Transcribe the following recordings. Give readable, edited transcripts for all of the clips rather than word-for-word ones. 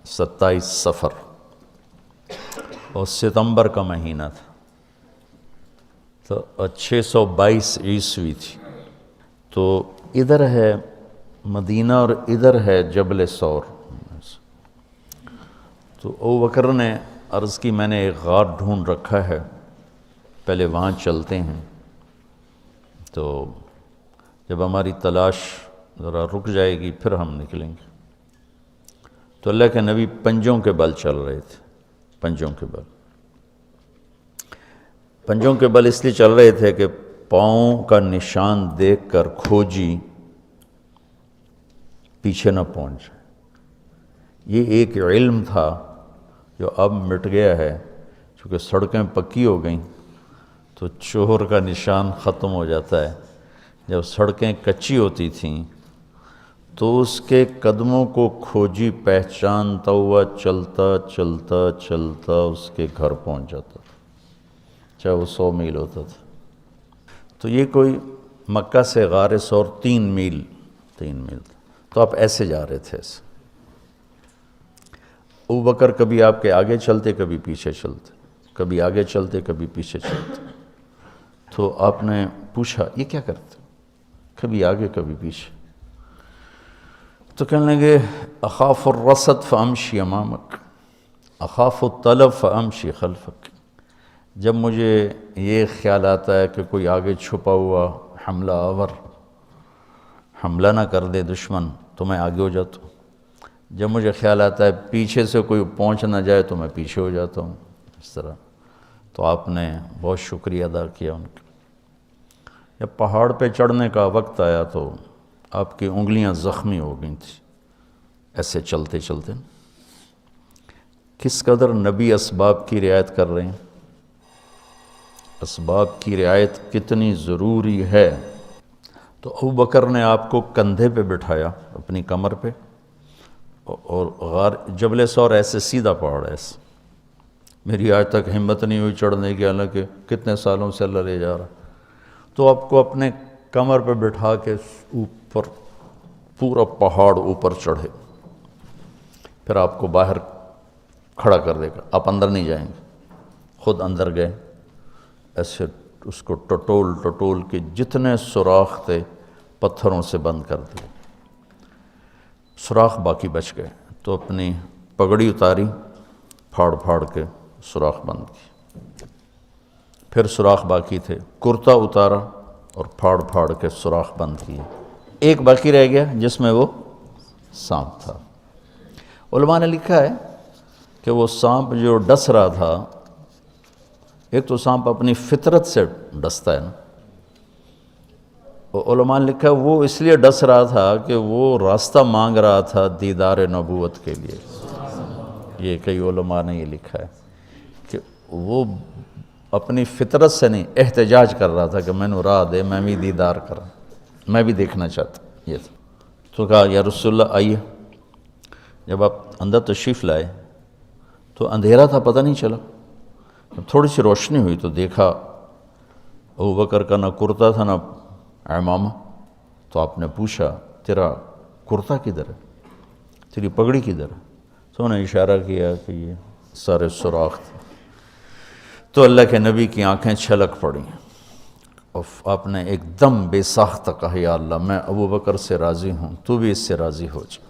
27 صفر اور ستمبر کا مہینہ تھا، تو 622 عیسوی تھی۔ تو ادھر ہے مدینہ اور ادھر ہے جبل ثور۔ تو ابو بکر نے عرض کی میں نے ایک غار ڈھونڈ رکھا ہے، پہلے وہاں چلتے ہیں، تو جب ہماری تلاش ذرا رک جائے گی پھر ہم نکلیں گے۔ تو اللہ کے نبی پنجوں کے بل چل رہے تھے، پنجوں کے بل، پنجوں کے بل اس لیے چل رہے تھے کہ پاؤں کا نشان دیکھ کر کھوجی پیچھے نہ پہنچ جائے۔ یہ ایک علم تھا جو اب مٹ گیا ہے، چونکہ سڑکیں پکی ہو گئیں تو چور کا نشان ختم ہو جاتا ہے۔ جب سڑکیں کچی ہوتی تھیں تو اس کے قدموں کو کھوجی پہچانتا ہوا چلتا چلتا چلتا اس کے گھر پہنچ جاتا تھا، چاہے وہ 100 میل ہوتا تھا۔ تو یہ کوئی مکہ سے غار ثور 3 میل تھا، تو آپ ایسے جا رہے تھے ایسے۔ ابو بکر کبھی آپ کے آگے چلتے کبھی پیچھے چلتے، کبھی آگے چلتے کبھی پیچھے چلتے۔ تو آپ نے پوچھا یہ کیا کرتے؟ کبھی آگے کبھی پیچھے۔ تو کہنے لگے اخاف الرصد فامشی امامک، اخاف الطلب فامشی خلفک۔ جب مجھے یہ خیال آتا ہے کہ کوئی آگے چھپا ہوا حملہ آور حملہ نہ کر دے دشمن تو میں آگے ہو جاتا ہوں، جب مجھے خیال آتا ہے پیچھے سے کوئی پہنچ نہ جائے تو میں پیچھے ہو جاتا ہوں، اس طرح۔ تو آپ نے بہت شکریہ ادا کیا ان کا۔ جب پہاڑ پہ چڑھنے کا وقت آیا تو آپ کی انگلیاں زخمی ہو گئی تھیں ایسے چلتے چلتے۔ کس قدر نبی اسباب کی رعایت کر رہے ہیں، اسباب کی رعایت کتنی ضروری ہے۔ تو ابو بکر نے آپ کو کندھے پہ بٹھایا اپنی کمر پہ، اور غار جبل ثور ایسے سیدھا پہاڑ ہے ایسے، میری آج تک ہمت نہیں ہوئی چڑھنے کی، حالانکہ کتنے سالوں سے اللہ لے جا رہا۔ تو آپ کو اپنے کمر پہ بٹھا کے اوپر پورا پہاڑ اوپر چڑھے، پھر آپ کو باہر کھڑا کر دے گا، آپ اندر نہیں جائیں گے۔ خود اندر گئے، ایسے اس کو ٹٹول ٹٹول کے جتنے سوراخ تھے پتھروں سے بند کر دیے، سوراخ باقی بچ گئے۔ تو اپنی پگڑی اتاری، پھاڑ پھاڑ کے سوراخ بند کی، پھر سوراخ باقی تھے، کرتا اتارا اور پھاڑ پھاڑ کے سوراخ بند کیے۔ ایک باقی رہ گیا جس میں وہ سانپ تھا۔ علماء نے لکھا ہے کہ وہ سانپ جو ڈس رہا تھا، ایک تو سانپ اپنی فطرت سے ڈستا ہے نا، علماء نے لکھا وہ اس لیے ڈس رہا تھا کہ وہ راستہ مانگ رہا تھا دیدار نبوت کے لیے۔ یہ کئی علماء نے یہ لکھا ہے کہ وہ اپنی فطرت سے نہیں، احتجاج کر رہا تھا کہ میں نے راہ دے، میں بھی دیدار کروں، میں بھی دیکھنا چاہتا۔ یہ تھا۔ تو کہا یا رسول اللہ آئیے۔ جب آپ اندر تشریف لائے تو اندھیرا تھا، پتہ نہیں چلا۔ جب تھوڑی سی روشنی ہوئی تو دیکھا ابو بکر کا نہ کرتا تھا نہ عمامہ۔ تو آپ نے پوچھا تیرا کرتا کدھر ہے، تیری پگڑی کدھر ہے؟ تو انہوں نے اشارہ کیا کہ یہ سارے سوراخ تھے۔ تو اللہ کے نبی کی آنکھیں چھلک پڑیں، اور آپ نے ایک دم بے ساختہ کہا یا اللہ میں ابو بکر سے راضی ہوں، تو بھی اس سے راضی ہو جا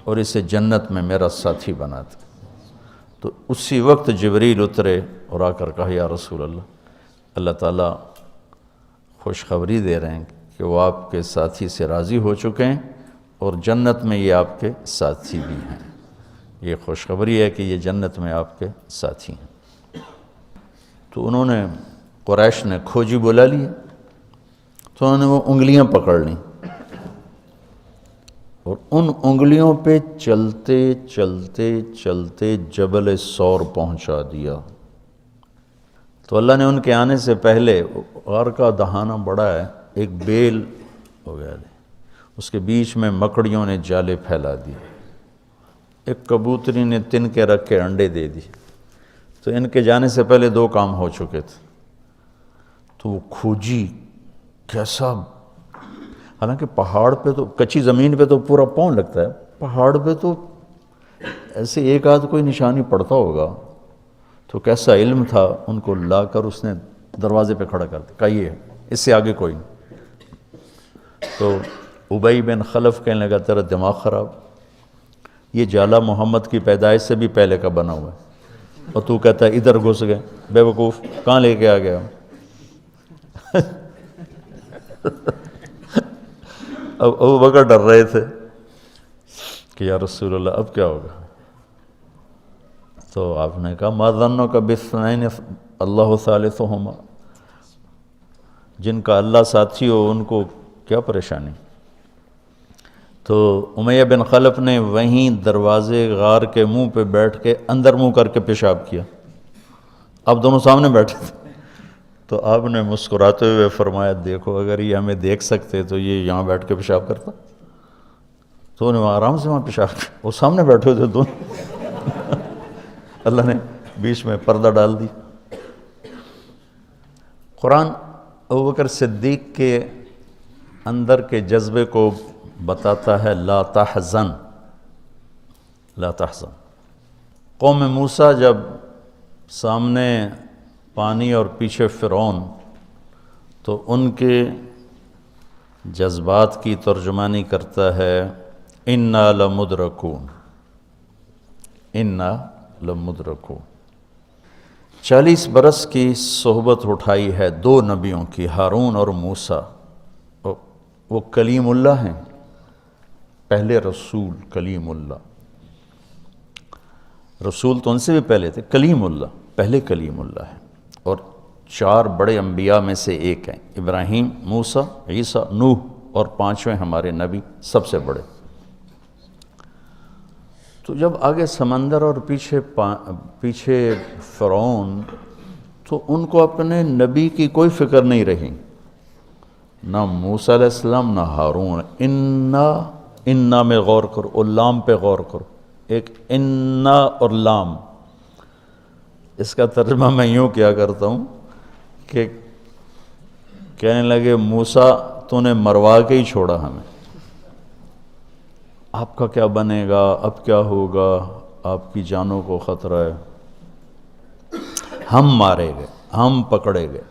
اور اسے جنت میں میرا ساتھی بنا دے۔ تو اسی وقت جبریل اترے اور آ کر کہا یا رسول اللہ تعالیٰ خوشخبری دے رہے ہیں کہ وہ آپ کے ساتھی سے راضی ہو چکے ہیں اور جنت میں یہ آپ کے ساتھی بھی ہیں۔ یہ خوشخبری ہے کہ یہ جنت میں آپ کے ساتھی ہیں۔ تو انہوں نے قریش نے کھوجی بلا لیا، تو انہوں نے وہ انگلیاں پکڑ لیں اور ان انگلیوں پہ چلتے چلتے چلتے جبل ثور پہنچا دیا۔ تو اللہ نے ان کے آنے سے پہلے، غار کا دہانہ بڑا ہے، ایک بیل ہو گیا، اس کے بیچ میں مکڑیوں نے جالے پھیلا دیے، ایک کبوتری نے تن کے رکھ کے انڈے دے دی۔ تو ان کے جانے سے پہلے 2 کام ہو چکے تھے۔ تو وہ کھوجی کیسا، حالانکہ پہاڑ پہ تو کچی زمین پہ تو پورا پاؤں لگتا ہے، پہاڑ پہ تو ایسے ایک آدھ کوئی نشانی پڑتا ہوگا تو کیسا علم تھا، ان کو لا کر اس نے دروازے پہ کھڑا کر دیا، کہا یہ ہے، اس سے آگے کوئی نہیں۔ تو ابی بن خلف کہنے لگا تیرا دماغ خراب، یہ جالا محمد کی پیدائش سے بھی پہلے کا بنا ہوا ہے، اور تو کہتا ہے ادھر گھس گئے، بے وقوف کہاں لے کے آ گیا؟ اب ابو بکر ڈر رہے تھے کہ یا رسول اللہ اب کیا ہوگا؟ تو آپ نے کہا ما ظنک باثنین اللہ ثالثہما، جن کا اللہ ساتھی ہو ان کو کیا پریشانی؟ تو امیہ بن خلف نے وہیں دروازے غار کے منہ پہ بیٹھ کے اندر منہ کر کے پیشاب کیا، اب دونوں سامنے بیٹھے تھے۔ تو آپ نے مسکراتے ہوئے فرمایا دیکھو اگر یہ ہمیں دیکھ سکتے تو یہ یہاں بیٹھ کے پیشاب کرتا، تو انہیں آرام سے وہاں پیشاب کیا، وہ سامنے بیٹھے تھے دونوں۔ اللہ نے بیچ میں پردہ ڈال دی۔ قرآن ابوبکر صدیق کے اندر کے جذبے کو بتاتا ہے، لا تحزن، لا تحزن۔ قوم موسیٰ جب سامنے پانی اور پیچھے فرعون، تو ان کے جذبات کی ترجمانی کرتا ہے انا لمدرکون، انا لمدرکون۔ 40 برس کی صحبت اٹھائی ہے دو نبیوں کی، ہارون اور موسیٰ۔ وہ کلیم اللہ ہیں، پہلے رسول کلیم اللہ، رسول تو ان سے بھی پہلے تھے، کلیم اللہ پہلے کلیم اللہ ہے، اور 4 بڑے انبیاء میں سے ایک ہیں، ابراہیم، موسیٰ، عیسیٰ، نوح، اور 5ویں ہمارے نبی سب سے بڑے۔ تو جب آگے سمندر اور پیچھے فرعون، تو ان کو اپنے نبی کی کوئی فکر نہیں رہی، نہ موسیٰ علیہ السلام نہ ہارون۔ انا میں غور کرو، اور لام پہ غور کرو، ایک انا اور لام، اس کا ترجمہ میں یوں کیا کرتا ہوں کہ کہنے لگے موسیٰ تو نے مروا کے ہی چھوڑا ہمیں، آپ کا کیا بنے گا، اب کیا ہوگا، آپ کی جانوں کو خطرہ ہے، ہم مارے گئے، ہم پکڑے گئے۔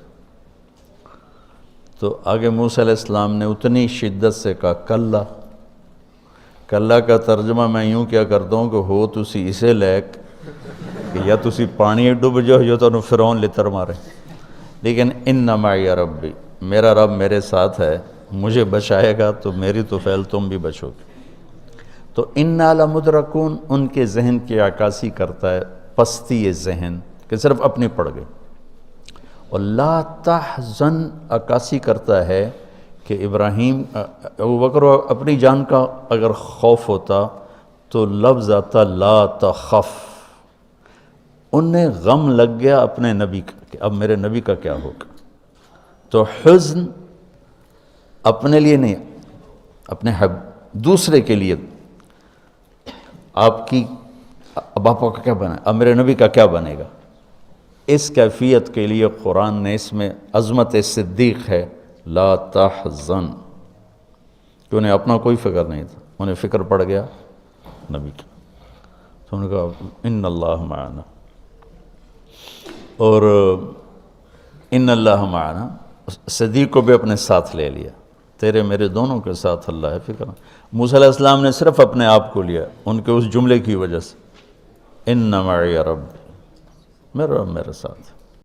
تو آگے موسیٰ علیہ السلام نے اتنی شدت سے کہا کلا۔ کلا کا ترجمہ میں یوں کیا کرتا ہوں کہ ہو تسی اسے لیک کہ یا تسی پانی ڈوب جاؤ یا تو فرعون لتر مارے، لیکن ان معی ربی، میرا رب میرے ساتھ ہے، مجھے بچائے گا تو میری تو فعل تم بھی بچو گے۔ تو انا لمدرکون ان کے ذہن کی عکاسی کرتا ہے، پستی ذہن کہ صرف اپنی پڑ گئی، اور لا تحزن عکاسی کرتا ہے کہ ابراہیم، ابوبکر اپنی جان کا اگر خوف ہوتا تو لفظ آتا لا تخف، انہیں غم لگ گیا اپنے نبی کا کہ اب میرے نبی کا کیا ہوگا۔ تو حزن اپنے لیے نہیں، اپنے دوسرے کے لیے، آپ کی اب آپ کا کیا بنا، اب میرے نبی کا کیا بنے گا، اس کیفیت کے لیے قرآن نے اس میں عظمت صدیق ہے، لا تحزن، کہ انہیں اپنا کوئی فکر نہیں تھا، انہیں فکر پڑ گیا نبی کی۔ تو انہوں نے کہا ان اللہ معنا، اور ان اللہ معنا صدیق کو بھی اپنے ساتھ لے لیا، تیرے میرے دونوں کے ساتھ اللہ ہے، فکر۔ موسیٰ علیہ السلام نے صرف اپنے آپ کو لیا ان کے اس جملے کی وجہ سے، ان معی ربی، میرا رب میرے ساتھ۔